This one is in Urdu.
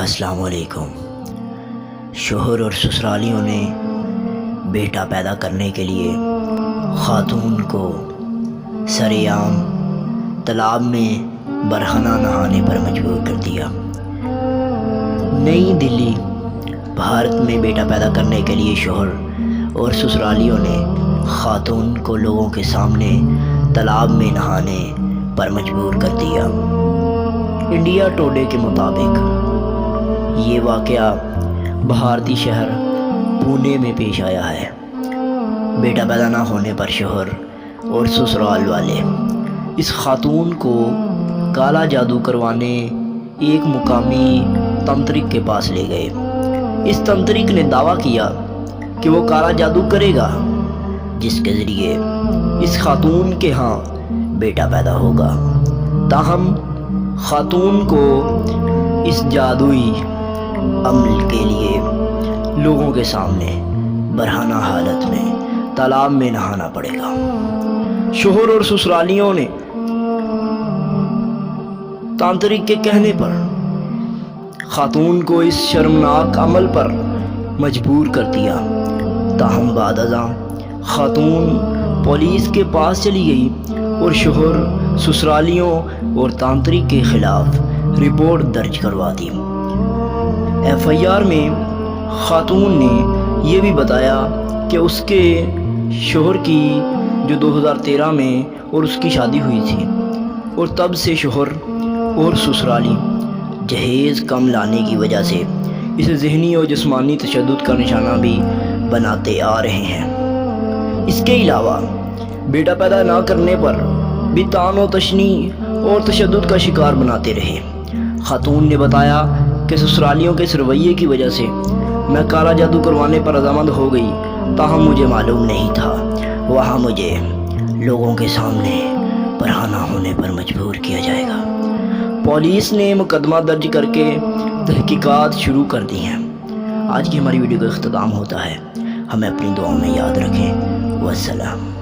السلام علیکم۔ شوہر اور سسرالیوں نے بیٹا پیدا کرنے کے لیے خاتون کو سر عام تالاب میں برہنہ نہانے پر مجبور کر دیا۔ نئی دلی، بھارت میں بیٹا پیدا کرنے کے لیے شوہر اور سسرالیوں نے خاتون کو لوگوں کے سامنے تالاب میں نہانے پر مجبور کر دیا۔ انڈیا ٹوڈے کے مطابق یہ واقعہ بھارتی شہر پونے میں پیش آیا ہے۔ بیٹا پیدا نہ ہونے پر شوہر اور سسرال والے اس خاتون کو کالا جادو کروانے ایک مقامی تنترک کے پاس لے گئے۔ اس تنترک نے دعویٰ کیا کہ وہ کالا جادو کرے گا، جس کے ذریعے اس خاتون کے ہاں بیٹا پیدا ہوگا۔ تاہم خاتون کو اس جادوئی عمل کے لیے لوگوں کے سامنے برہنہ حالت میں تالاب میں نہانا پڑے گا۔ شوہر اور سسرالیوں نے تانترک کے کہنے پر خاتون کو اس شرمناک عمل پر مجبور کر دیا۔ تاہم بعد ازاں خاتون پولیس کے پاس چلی گئی اور شوہر، سسرالیوں اور تانترک کے خلاف رپورٹ درج کروا دی۔ FIR میں خاتون نے یہ بھی بتایا کہ اس کے شوہر کی جو 2013 میں اور اس کی شادی ہوئی تھی، اور تب سے شوہر اور سسرالی جہیز کم لانے کی وجہ سے اسے ذہنی اور جسمانی تشدد کا نشانہ بھی بناتے آ رہے ہیں۔ اس کے علاوہ بیٹا پیدا نہ کرنے پر بھی طعن و تشنیع اور تشدد کا شکار بناتے رہے۔ خاتون نے بتایا کہ سسرالیوں کے اس رویے کی وجہ سے میں کالا جادو کروانے پر رضامند ہو گئی، تاہم مجھے معلوم نہیں تھا وہاں مجھے لوگوں کے سامنے برہنہ ہونے پر مجبور کیا جائے گا۔ پولیس نے مقدمہ درج کر کے تحقیقات شروع کر دی ہیں۔ آج کی ہماری ویڈیو کا اختتام ہوتا ہے۔ ہمیں اپنی دعاؤں میں یاد رکھیں۔ والسلام۔